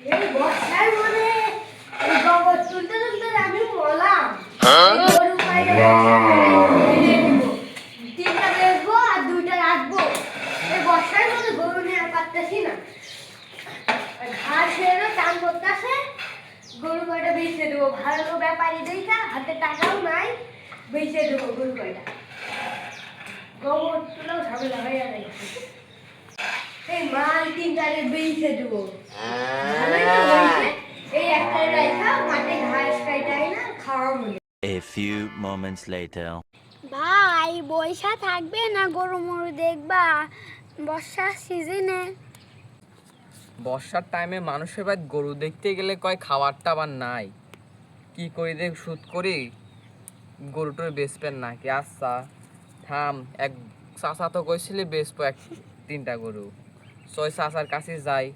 এই বর্ষার মনে এই গোবর তুলতে তুলতে আমি বললাম গরু পাইলে তিনটা বেচবো আর দুইটা রাখবো। এই বর্ষার মধ্যে গরু নিয়ে আর পারতেছি না। ঘাসেরও কাম করতেছে, গরু কয়টা বেচে দেবো। ভালো ব্যাপারী দেখা হাতে টাকাও নাই, বেচে দেবো গরু কয়টা। গোবর তুলেও ঝামেলা হয়ে যায়। এই মাল তিনটারে বেচে দেবো। ভালোই তো হয়েছে। এই একটা রাইখা মাঠে ঘাস কাটাই না খাওয়া মনে। A few moments later. ভাই বৈশা থাকবে না গরু মরু দেখবা বর্ষার সিজনে? বর্ষার টাইমে মানুষের বাড়ি গরু দেখতে গেলে কয় খাবার টাবার নাই, কি করি দেখ শুট করি গরুটোর বেচবেন নাকি? আচ্ছা থাম, এক চাচা তো কইছিলি বেচবো তিনটা গরু, ছয় চাচার কাছে যাই।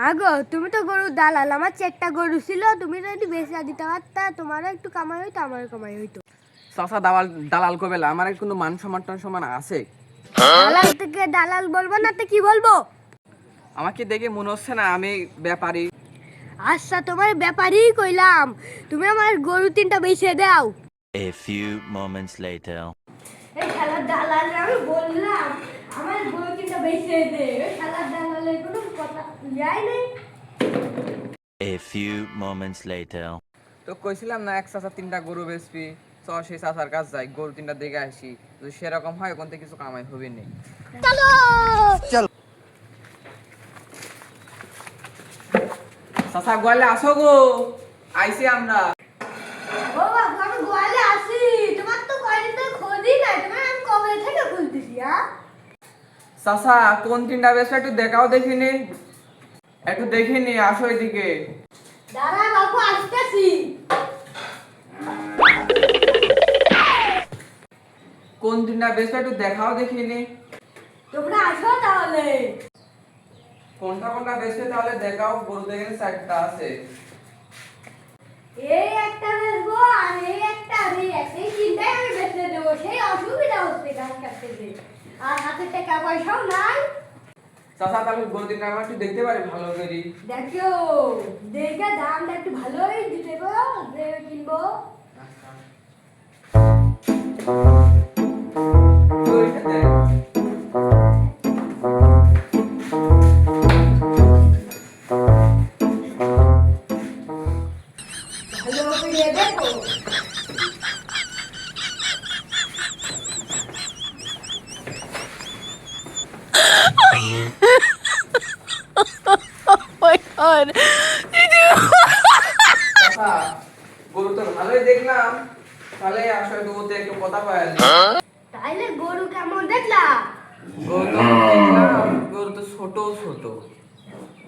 আগো তুমি তো গরু দালাল, আমার চারটা গরু ছিল, তুমি যদি বেচা দিতে পারতা তোমারও একটু কামাই হইতো আমারও কামাই হইতো। চাচা দালাল কবেলা, আমার কোনো মান সম্মান টান সম্মান আছে? দালাল থেকে দালাল বলবো না তো কি বলবো? আমাকে দেখে মনে হচ্ছে না আমি ব্যাপারী? আচ্ছা তোমার ব্যাপারই কইলাম, তুমি আমার গরু তিনটা বেচে দাও। A few moments later. এই খেলার দালাল আমি বললাম আমার গরু তিনটা বেচে দে, ওই খেলার দালালের কোনো কথা যায় নাই। A few moments later. তো কইছিলাম না এক চাচা তিনটা গরু বেচবি, চ সেই চাচার কাছে যাই, গরু তিনটা দেখে আসি, যদি সেরকম হয় ওখান থেকে কিছু কামাই হবে নেই। চাচা গোয়ালে আসো গো, আইছি আমরা। ও বাবা আমি গোয়ালে আছি, তোমার তো কয়দিন ধরে খোঁজই নাই, তোমার আমি কবে থেকে খুঁজতেছি। চাচা কোন তিনটা বেচবে একটু দেখাও, দেখিনি একটু দেখিনি, আসো এদিকে। দাঁড়া বাবু আসতেছি। কোন তিনটা বেচবে একটু দেখাও, দেখিনি। তোমরা আসো তাহলে। কোনটা কোনটা বেচবে তাহলে দেখাও, গরু দেখে চারটা আছে। এই একটা বেচবো আর এই একটা আর এই একটা, এই তিনটাই আমি বেচে দেবো। সেই অসুবিধা হচ্ছে গাছ কাটতে যে, আর হাতে টাকা পয়সাও নাই। চাচা তাহলে গরু তিনটা আমরা একটু দেখতে পারি ভালো করে? দেখো দেখে দামটা একটু ভালোই দিতে গো, যে কিনবো। ওইটা দেখ। ভালো করে দেখো। চাচা গরু তো ভালোই দেখলাম, তাহলে আসো একটু ওতে একটু কথা বল। তাইলে গরু কেমন দেখলা? গরু তো দেখলাম, গরু তো ছোট ছোট,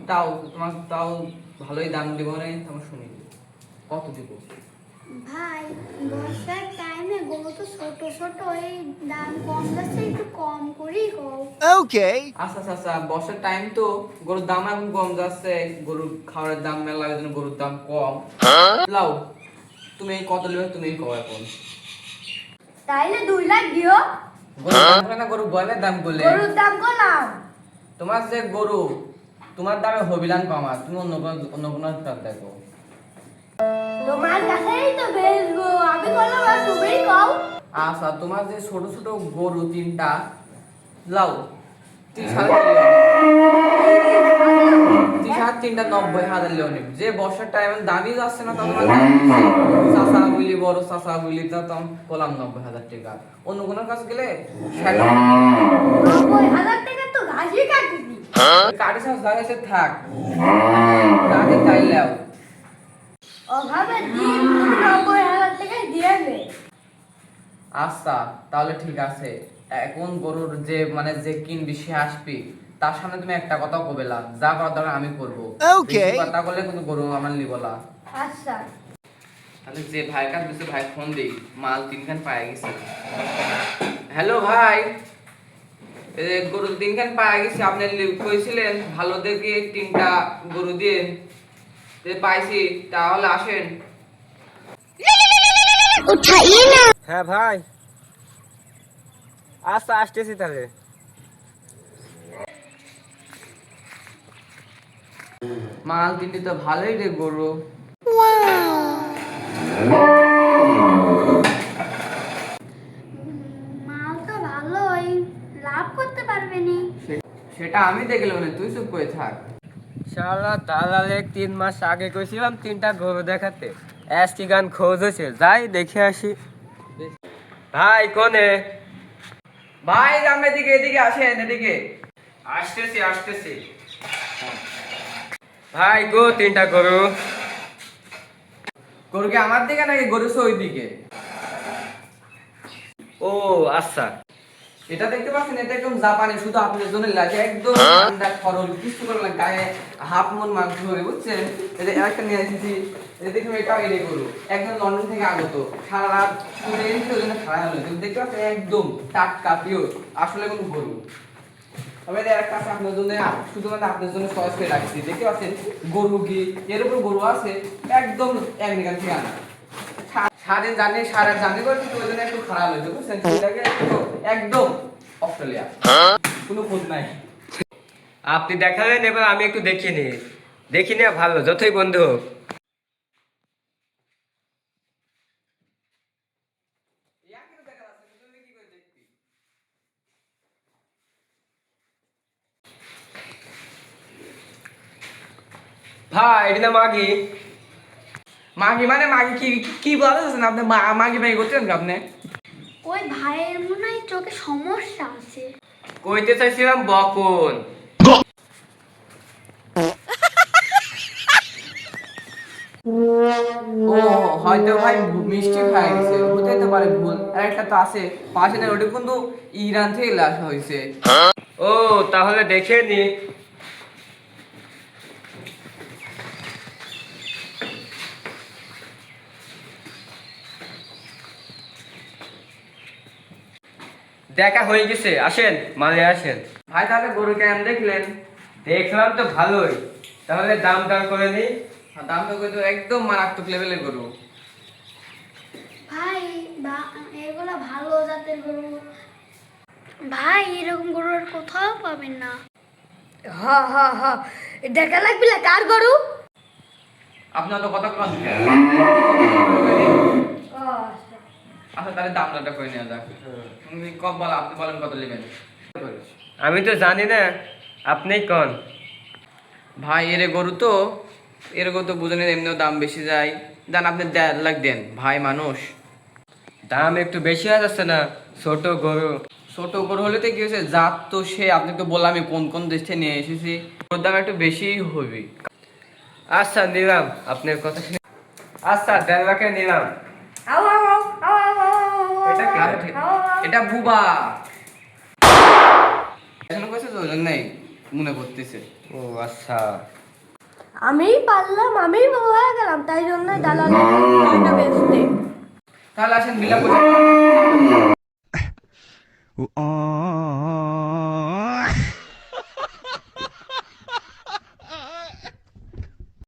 তাও তোমার তাও ভালোই দাম দিব না, তোমার শুনি কত দিব? ভাই বর্ষার টাইমে গরু তো ছোট ছোট, এই দাম কম যাচ্ছে, একটু কম করেই কও। আচ্ছা আচ্ছা, বর্ষার টাইম তো গরুর দাম এখন কম যাচ্ছে, গরুর খাবারের দাম মেলা, ওই জন্য গরুর দাম কম। লাও তুমি কত নেবে তুমি কও এখন। তাইলে 2 লাখ দিও। গরুর দাম বলে না, গরু বয়লের দাম বলে। গরুর দাম করলাম। তোমার যে গরু, তোমার দামে হবিলান কমা, তুমি অন্য কোনো দেখো। তোমার কাছেই তো বেচবো, আমি বললাম আর তুমিই কও। আচ্ছা তোমার যে ছোট ছোট গরু তিনটা, লাও 3,500 90,000 লিও নিব। যে বর্ষার টাইমে দামই যাচ্ছে না, তখন চাচা বলি বড় চাচা বলি, তখন বললাম 90,000 টাকা। অন্য কোনো কাছে গেলে 90,000 টাকা তো ঘাসই কাটবি। কাটি চাষ লাগাইছে থাক, কাটি তাই লাও। অভাবে দিন তুমি 90,000 টাকা দিয়ে নে। আচ্ছা তাহলে ঠিক আছে, এখন গরুর যে মানে যে কিনবি সে আসবি, তার সামনে তুমি একটা কথা কবেলা, যা করার দরকার আমি করবো। বেশি কথা বললে কিন্তু গরু আমার নিবলা। আচ্ছা তাহলে যে ভাই কাছে দিছে ভাই ফোন দেই, মাল তিনখান পায়ে গেছে। হ্যালো ভাই, এই গরু তিনখান পায়ে গেছে, আপনি কইছিলেন ভালো দেখে তিনটা গরু দিয়ে পাইছি, তাহলে আসেন। হ্যাঁ ভাই, আচ্ছা আসতেছি তাহলে। মাল কিনতে তো ভালোই রে গরু। মাল তো ভালোই, লাভ করতে পারবে নি। সেটা আমি দেখলাম না, তুই চুপ করে থাক। শালা দালালে 3 মাস আগে কইছিলাম 3টা গরু দেখাতে, আজকে গান খোঁজ হয়েছে, যাই দেখে আসি। ভাই কোনে? ভাই আমরা এদিকে এদিকে আসেন, এদিকে আসতেছি আসতেছি। ভাই গো 3টা গরু। গরু কি আমার দিকে নাকি গরু ওই দিকে? ও আচ্ছা। এটা দেখতে পাচ্ছেন, এটা একদম জাপানি, শুধু আপনার জন্য লাগে, একদম ঠান্ডা খরল, কিছু করে না, গায়ে হাফ মন মাংস হবে, বুঝছেন? এই যে একটা নিয়ে এসেছি, এই দেখুন এটাও এড়ে গরু, একদম লন্ডন থেকে আগত, সারা রাত শুনে এনেছি, ওই জন্য খারাপ হলো। তুমি দেখতে পাচ্ছেন একদম টাটকা পিওর, আসলে কোনো গরু। তবে এর একটা আছে আপনার জন্য, শুধুমাত্র আপনার জন্য সহজ করে রাখছি। দেখতে পাচ্ছেন গরু কি এর উপর গরু আছে, একদম আমেরিকান থেকে আনা। সাড়ে জানি সারা জানি করছি, তো ওই জন্য একটু খারাপ হয়েছে, বুঝছেন? সেটাকে একদম অস্ট্রেলিয়া, কোনো খোঁজ নাই। আপনি দেখালেন, এবার আমি একটু দেখিনি, দেখিনি ভালো, যতই বন্ধু হোক। ভাই এটা না মাগি? মাগি মানে মাগি কি কি বলতেছেন আপনি? মাগি মাগি করতেন কি আপনি? ওই ভাইয়ের মনে হয় চোখে সমস্যা আছে। কইতে চাইছিলাম বকন। ও হয়তো ভাই মিষ্টি খাই গেছে, হতে তো পারে ভুল। আর একটা তো আছে পাশে না, ওটা কিন্তু ইরান থেকে আসা হয়েছে। ও তাহলে দেখে নি। দেখা হয়ে গেছে, আসেন মালে আসেন। ভাই তাহলে গরু কেমন দেখলেন? দেখলাম তো ভালোই, তাহলে দাম দাম করে নিই। দাম তো কিন্তু একদম মারাত্মক লেভেলের গরু। ভাই এগুলো ভালো জাতের গরু, ভাই এরকম গরু আর কোথাও পাবেন না। হা হা হা, দেখা লাগবে না কার গরু? আপনার তো কথা কম। আচ্ছা তাহলে দাম দরটা করে নেওয়া যাক। তুমি কম বলো, আপনি বলেন কত নেবেন? আমি তো জানি না, আপনি কোন? ভাই এর গরু তো বুঝে নেন, এমনিও দাম বেশি যায়। দেন আপনি 1.5 লাখ দেন, ভাই মানুষ। দাম একটু বেশি হয়ে যাচ্ছে না? ছোট গরু। ছোট গরু হলে তো কি হয়েছে, জাত তো সে, আপনি তো বললাম আমি কোন কোন দেশ থেকে নিয়ে এসেছি, ওর দাম একটু বেশিই হবে। আচ্ছা নিলাম আপনার কথা শুনে। আচ্ছা 1.5 লাখে নিলাম। আও আও আও আও আও এটা কি? এটা বুবা এখনো কইছে তো, ওই জন্যই মনে করতেছে। ও আচ্ছা। আমি পারলাম, আমি বড় হয়ে গেলাম, তাই জন্য দালালের দুইটা বেচতে। তাহলে আসেন বিলাপ করে